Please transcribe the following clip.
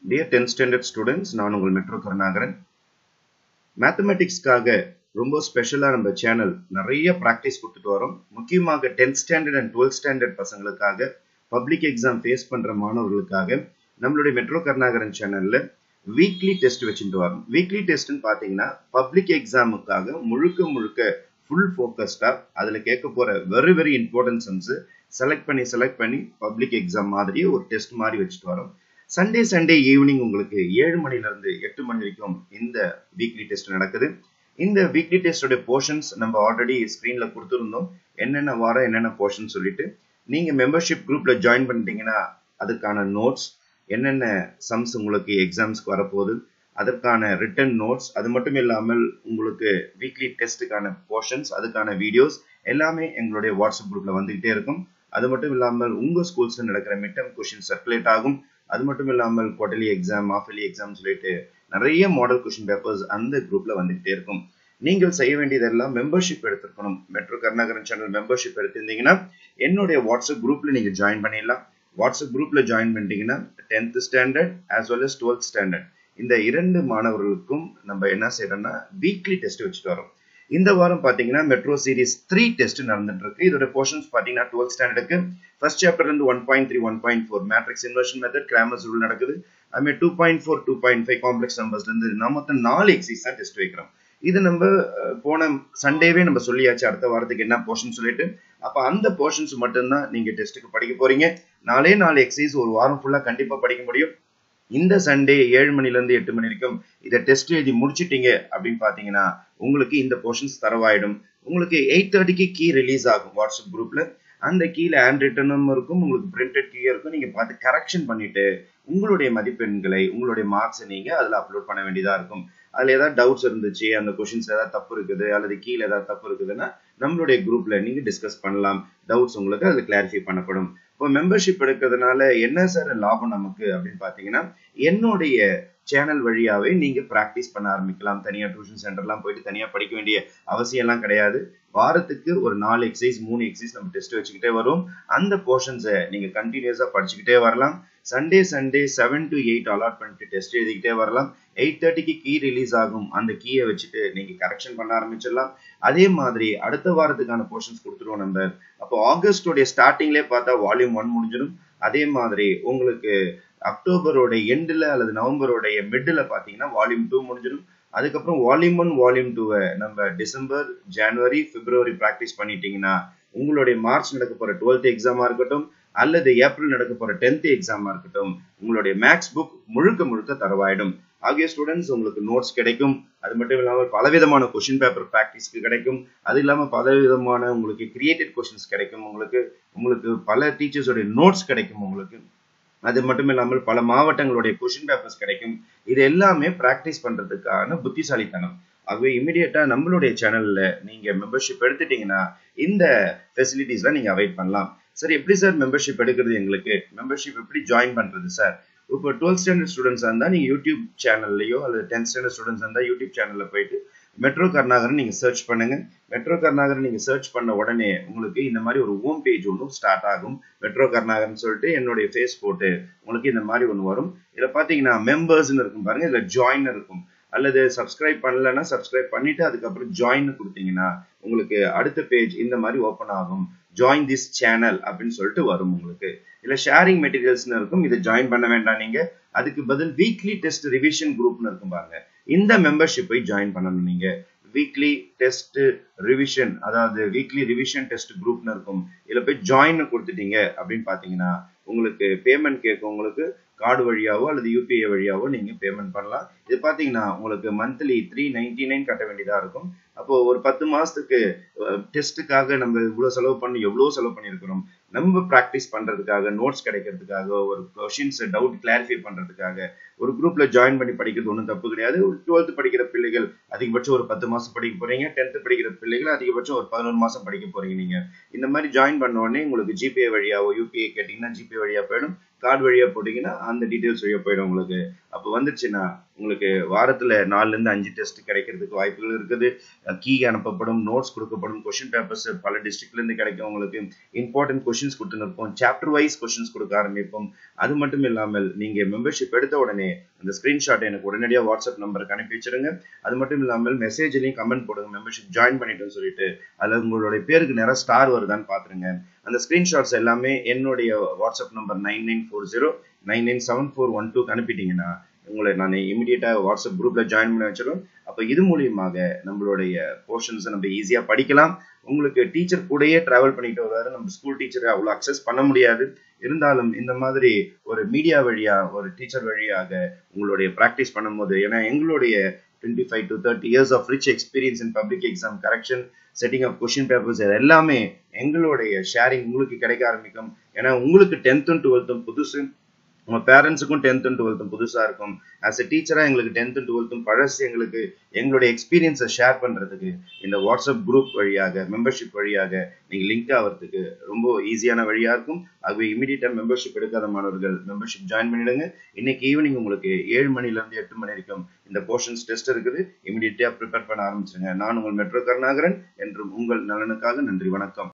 Dear 10th standard students, நான் உங்கள் metro Karunakaran. மேத்தமெட்டிக்ஸ்க்காக ரொம்ப ஸ்பெஷலா நம்ம சேனல் நிறைய பிராக்டிஸ் கொடுத்துட்டு வரோம். முக்கியமாக 10th standard and 12th standard பசங்களுக்காக பப்ளிக் எக்ஸாம் ஃபேஸ் பண்ற மாணவர்களுக்காக நம்மளுடைய மெட்ரோ கருணாகரன் சேனல்ல வீக்லி டெஸ்ட் வச்சுட்டு வரோம். வீக்லி டெஸ்ட்னு பாத்தீங்கன்னா பப்ளிக் எக்ஸாமுக்காக முழுக்க ஃபுல் ஃபோக்கஸ்டா அதுல கேட்க போற வெரி இம்பார்ட்டன்ட் சம்ஸ் செலக்ட் பண்ணி பப்ளிக் எக்ஸாம் மாதிரி ஒரு டெஸ்ட் மாதிரி வச்சுட்டு வரோம். சண்டே ஈவினிங் உங்களுக்கு 7 மணில இருந்து 8 மணி வரைக்கும் இந்த வீக்லி டெஸ்ட் நடக்குது. இந்த வீக்லி டெஸ்டோட போர்ஷன்ஸ் நம்ம ஆல்ரெடி ஸ்கிரீன்ல கொடுத்துருந்தோம். என்னென்ன வாரம் என்னென்ன போர்ஷன் சொல்லிட்டு நீங்க மெம்பர்ஷிப் குரூப்ல ஜாயின் பண்ணிட்டீங்கன்னா அதுக்கான நோட்ஸ், என்னென்ன சம்ஸ் உங்களுக்கு எக்ஸாம்ஸ்க்கு வரப்போகுது, அதற்கான ரிட்டன் நோட்ஸ், அது மட்டும் இல்லாமல் உங்களுக்கு வீக்லி டெஸ்ட்டுக்கான போர்ஷன்ஸ், அதுக்கான வீடியோஸ் எல்லாமே எங்களுடைய வாட்ஸ்அப் குரூப்ல வந்துகிட்டே இருக்கும். அது மட்டும் இல்லாமல் உங்க ஸ்கூல்ஸ்ல நடக்கிற மிட் டர்ம் கொஸ்டின் சர்க்குலேட் ஆகும். அது மட்டும் இல்லாமல் குவார்டர்லி எக்ஸாம், ஹாஃப்லி எக்ஸாம் சொல்லிட்டு நிறைய மாடல் கொஸ்டின் பேப்பர்ஸ் அந்த குரூப்ல வந்துகிட்டே இருக்கும். நீங்கள் செய்ய வேண்டியதெல்லாம் மெம்பர்ஷிப் எடுத்துக்கணும். மெட்ரோ கருணாகரன் சேனல் மெம்பர்ஷிப் எடுத்திருந்தீங்கன்னா என்னுடைய வாட்ஸ்அப் குரூப்ல நீங்க ஜாயின் பண்ணிடலாம். வாட்ஸ்அப் குரூப்ல ஜாயின் பண்ணிட்டீங்கன்னா 10th standard as well as 12th standard இந்த இரண்டு மாணவர்களுக்கும் நம்ம என்ன செய்யறோம்னா வீக்லி டெஸ்ட் வச்சுட்டு வரோம். இந்த வாரம் பாத்தீங்கன்னா மெட்ரோ சீரிஸ் 3 டெஸ்ட் நடந்துட்டு இருக்கு. இதோட போர்ஷன்ஸ் பாத்தீங்கன்னா 12th ஸ்டாண்டர்டுக்கு ஃபர்ஸ்ட் சாப்டர்ல இருந்து 1.3 1.4 matrix inversion method, Cramer's rule நடக்குது. அதுமே 2.4 2.5 காம்ப்ளெக்ஸ் நம்பர்ஸ்ல இருந்து மொத்தம் 4 எக்ஸசைஸ் தான் டெஸ்ட் வைக்கிறோம். இது நம்ம போன சண்டேவே நம்ம சொல்லியாச்சு அடுத்த வாரத்துக்கு என்ன போர்ஷன் சொல்லிட்டு. அப்ப அந்த போர்ஷன்ஸ் மட்டும்தான் நீங்க டெஸ்ட்டுக்கு படிக்க போறீங்க. 4 எக்ஸசைஸ் ஒரு வாரம் ஃபுல்லா கண்டிப்பா படிக்க முடியும். இந்த சண்டே 7 மணில இருந்து 8 மணி வரைக்கும் இதை டெஸ்ட் எழுதி முடிச்சிட்டீங்க அப்படின்னு பாத்தீங்கன்னா உங்களுக்கு இந்த போர்ஷன்ஸ் தரவாயிடும். உங்களுக்கு 8:30க்கு கீ ரிலீஸ் ஆகும் வாட்ஸ்அப் குரூப்ல. அந்த கீழே ஹேண்ட் ரிட்டனும் இருக்கும், உங்களுக்கு பிரிண்டட் கீ இருக்கும். நீங்க பார்த்து கரெக்ஷன் பண்ணிட்டு உங்களுடைய மதிப்பெண்களை, உங்களுடைய மார்க்ஸ் நீங்க அதுல அப்லோட் பண்ண வேண்டியதா இருக்கும். அதுல ஏதாவது டவுட்ஸ் இருந்துச்சு, அந்த கொஸ்டின்ஸ் ஏதாவது தப்பு இருக்குது அல்லது கீழே ஏதாவது தப்பு இருக்குதுன்னா நம்மளுடைய குரூப்ல நீங்க டிஸ்கஸ் பண்ணலாம். டவுட்ஸ் உங்களுக்கு அதுல கிளாரிஃபை பண்ணப்படும். இப்போ மெம்பர்ஷிப் எடுக்கிறதுனால என்ன சார் லாபம் நமக்கு அப்படின்னு பாத்தீங்கன்னா, என்னுடைய சேனல் வழியாவே நீங்க பிராக்டிஸ் பண்ண ஆரம்பிக்கலாம். தனியா டியூஷன் சென்டர்லாம் போயிட்டு தனியா படிக்க வேண்டிய அவசியம் எல்லாம் கிடையாது. வாரத்துக்கு ஒரு 4 எக்ஸசைஸ் 3 எக்ஸசைஸ் நம்ம டெஸ்ட் வச்சுக்கிட்டே வரும். அந்த போர்ஷன்ஸை நீங்க கண்டினியூஸா படிச்சுக்கிட்டே வரலாம். சண்டே 7 to 8 அலாட் பண்ணிட்டு டெஸ்ட் எழுதிக்கிட்டே வரலாம். 8:30க்கு கீ ரிலீஸ் ஆகும். அந்த கீயை வச்சுட்டு நீங்க கரெக்ஷன் பண்ண ஆரம்பிச்சிடலாம். அதே மாதிரி அடுத்த வாரத்துக்கான போர்ஷன்ஸ் கொடுத்துருவோம் நம்ம. அப்போ ஆகஸ்டோடைய ஸ்டார்டிங்லேயே பார்த்தா வால்யூம் 1 முடிஞ்சிடும். அதே மாதிரி உங்களுக்கு அக்டோபரோட எண்ட்ல அல்லது நவம்பரோடைய மிட்ல பாத்தீங்கன்னா வால்யூம் 2 முடிஞ்சிடும். அதுக்கப்புறம் வால்யூம் 1 வால்யூம் 2 நம்ம டிசம்பர், ஜனவரி, பிப்ரவரி பிராக்டிஸ் பண்ணிட்டீங்கன்னா உங்களுடைய மார்ச் நடக்க போற 12th எக்ஸாமா இருக்கட்டும் அல்லது ஏப்ரல் நடக்க போற 10th எக்ஸாமா இருக்கட்டும் உங்களுடைய மேக்ஸ் புக் முழுக்க தரவாயிடும். ஆகிய ஸ்டூடெண்ட்ஸ் உங்களுக்கு நோட்ஸ் கிடைக்கும். அது மட்டும் இல்லாமல் பலவிதமான கொஸ்டின் பேப்பர் பிராக்டிஸ்க்கு கிடைக்கும். அது இல்லாம பலவிதமான உங்களுக்கு கிரியேட்டட் கொஸ்டின்ஸ் கிடைக்கும். உங்களுக்கு பல டீச்சர்ஸோட நோட்ஸ் கிடைக்கும் உங்களுக்கு. அது மட்டும் இல்லாமல் பல மாவட்டங்களுடைய கொஸ்டின் பேப்பர்ஸ் கிடைக்கும். இது எல்லாமே பிராக்டிஸ் பண்றதுக்கான புத்திசாலித்தனம். ஆகவே இமிடியேட்டா நம்மளுடைய சேனல்ல நீங்க மெம்பர்ஷிப் எடுத்துட்டீங்கன்னா இந்த ஃபெசிலிட்டிஸ்லாம் நீங்க அவைட் பண்ணலாம். சரி, எப்படி சார் மெம்பர்ஷிப் எடுக்கிறது? எங்களுக்கு மெம்பர்ஷிப் எப்படி ஜாயின் பண்றது சார்? இப்போ 12th ஸ்டாண்டர்ட் ஸ்டூடெண்ட்ஸ் இருந்தா நீங்க யூடியூப் சேனல்லையோ அல்லது 10th ஸ்டாண்டர்ட் ஸ்டூடெண்ட்ஸ் இருந்தா யூடியூப் சேனல்ல போயிட்டு மெட்ரோ கருணாகரன் நீங்க சர்ச் பண்ணுங்க. மெட்ரோ கருணாகரன் நீங்க சர்ச் பண்ண உடனே உங்களுக்கு இந்த மாதிரி ஒரு ஹோம் பேஜ் ஒன்றும் ஸ்டார்ட் ஆகும். மெட்ரோ கருணாகரன் சொல்லிட்டு என்னுடைய ஃபேஸ் போட்டு உங்களுக்கு இந்த மாதிரி ஒன்று வரும். இதுல பாத்தீங்கன்னா மெம்பர்ஸ்ன்னு இருக்கும் பாருங்க, இதுல ஜாயின் இருக்கும். அல்லது சப்ஸ்கிரைப் பண்ணலன்னா சப்ஸ்கிரைப் பண்ணிட்டு அதுக்கப்புறம் ஜாயின் கொடுத்தீங்கன்னா உங்களுக்கு அடுத்த பேஜ் இந்த மாதிரி ஓப்பன் ஆகும். ஜாயின் திஸ் சேனல் அப்படின்னு சொல்லிட்டு வரும் உங்களுக்கு. இல்ல ஷேரிங் மெட்டீரியல்ஸ்னு இருக்கும். இதை ஜாயின் பண்ண வேண்டாம் நீங்க. அதுக்கு பதில் வீக்லி டெஸ்ட் ரிவிஷன் குரூப்னு இருக்கும் பாருங்க, இந்த மெம்பர்ஷிப்பை ஜாயின் பண்ணணும் நீங்க. வீக்லி டெஸ்ட் ரிவிஷன், அதாவது வீக்லி ரிவிஷன் டெஸ்ட் குரூப்னு இருக்கும். இதுல போய் ஜாயின் கொடுத்துட்டீங்க அப்படின்னு பாத்தீங்கன்னா உங்களுக்கு பேமெண்ட் கேட்கும். உங்களுக்கு கார்டு வழியாவோ அல்லது யூபிஐ வழியாவோ நீங்க பேமெண்ட் பண்ணலாம். இது பாத்தீங்கன்னா உங்களுக்கு மந்த்லி 399 கட்ட வேண்டியதா இருக்கும். அப்போ ஒரு 10 மாசத்துக்கு டெஸ்ட்டுக்காக நம்ம இவ்வளவு செலவு பண்ணி எவ்வளவு செலவு பண்ணியிருக்கிறோம். நம்ம பிராக்டிஸ் பண்றதுக்காக, நோட்ஸ் கிடைக்கிறதுக்காக, ஒரு கொஸ்டின்ஸ் டவுட் கிளாரிஃபை பண்றதுக்காக ஒரு குரூப்ல ஜாயின் பண்ணி படிக்கிறது ஒன்றும் தப்பு கிடையாது. 12th படிக்கிற பிள்ளைகள் அதிகபட்சம் ஒரு 10 மாசம் படிக்க போறீங்க. 10th படிக்கிற பிள்ளைகள் அதிகபட்சம் ஒரு 11 மாசம் படிக்க போறீங்க. நீங்க இந்த மாதிரி ஜாயின் பண்ண உடனே உங்களுக்கு ஜிபே வழியாவோ யூபிஐ கேட்டீங்கன்னா ஜிபே வழியா போயிடும். கார்டு வழியா போட்டீங்கன்னா அந்த டீடைல்ஸ் வழியா போயிடும் உங்களுக்கு. அப்போ வந்துருச்சுன்னா உங்களுக்கு வாரத்துல 4 இருந்து 5 டெஸ்ட் கிடைக்கிறதுக்கு வாய்ப்புகள் இருக்குது. கீ அனுப்பப்படும், நோட்ஸ் கொடுக்கப்படும், கொஸ்டின் பேப்பர்ஸ் பல டிஸ்ட்ரிக்ட்ல இருந்து கிடைக்கும். உங்களுக்கு இம்பார்ட்டன்ட் கொஸ்டின்ஸ் கொடுத்துருப்போம், சாப்டர் வைஸ் கொஸ்டின்ஸ் கொடுக்க ஆரம்பிப்போம். அது மட்டும் இல்லாமல் நீங்க மெம்பர்ஷிப் எடுத்த உடனே அந்த ஸ்கிரீன்ஷாட் எனக்கு உடனடியா வாட்ஸ்அப் நம்பருக்கு அனுப்பி வச்சிருங்க. அது மட்டும் இல்லாமல் மெசேஜ்லயும் கமெண்ட் போடுங்க, மெம்பர்ஷிப் ஜாயின் பண்ணிட்டோம்னு சொல்லிட்டு. அதுல உங்களுடைய பேருக்கு நேரம் ஸ்டார் வருதான்னு பாத்துருங்க. அந்த ஸ்கிரீன்ஷாட்ஸ் எல்லாமே என்னுடைய வாட்ஸ்அப் நம்பர் 9940997412 அனுப்பிட்டீங்கன்னா உங்களை நான் இமிடியேட்டா வாட்ஸ்அப் குரூப்ல ஜாயின் பண்ண வச்சிடும். அப்ப இது மூலியமாக நம்மளுடைய போர்ஷன்ஸை நம்ம ஈஸியா படிக்கலாம். உங்களுக்கு டீச்சர் கூடயே டிராவல் பண்ணிட்டு வருவாரு. நம்ம ஸ்கூல் டீச்சரை அவ்வளவு அக்சஸ் பண்ண முடியாது. இருந்தாலும் இந்த மாதிரி ஒரு மீடியா வழியா, ஒரு டீச்சர் வழியாக உங்களுடைய பிராக்டிஸ் பண்ணும்போது, ஏன்னா எங்களுடைய 25 to 30 years of rich experience in public exam correction, setting up question papers எல்லாமே எங்களுடைய ஷேரிங் உங்களுக்கு கிடைக்க ஆரம்பிக்கும். ஏன்னா உங்களுக்கு 10th and 12th புதுசு, உங்க பேரண்ட்ஸுக்கும் 10th and 12th புதுசா இருக்கும். ஆஸ் எ டீச்சரா எங்களுக்கு 10th and 12th பழசு எங்களுக்கு எங்களுடைய எக்ஸ்பீரியன்ஸை ஷேர் பண்றதுக்கு இந்த வாட்ஸ்அப் குரூப் வழியாக, மெம்பர்ஷிப் வழியாக நீங்க லிங்க் ஆகிறதுக்கு ரொம்ப ஈஸியான வழியா இருக்கும். ஆகவே இமீடியட்டா மெம்பர்ஷிப் எடுக்காத மாணவர்கள் மெம்பர்ஷிப் ஜாயின் பண்ணிடுங்க. இன்னைக்கு ஈவினிங் உங்களுக்கு 7 மணில இருந்து 8 மணி வரைக்கும் இந்த போர்ஷன்ஸ் டெஸ்ட் இருக்குது. இமீடியட்டா ப்ரிப்பேர் பண்ண ஆரம்பிச்சிருங்க. நான் உங்கள் மெட்ரோ கருணாகரன், என்றும் உங்கள் நலனுக்காக. நன்றி, வணக்கம்.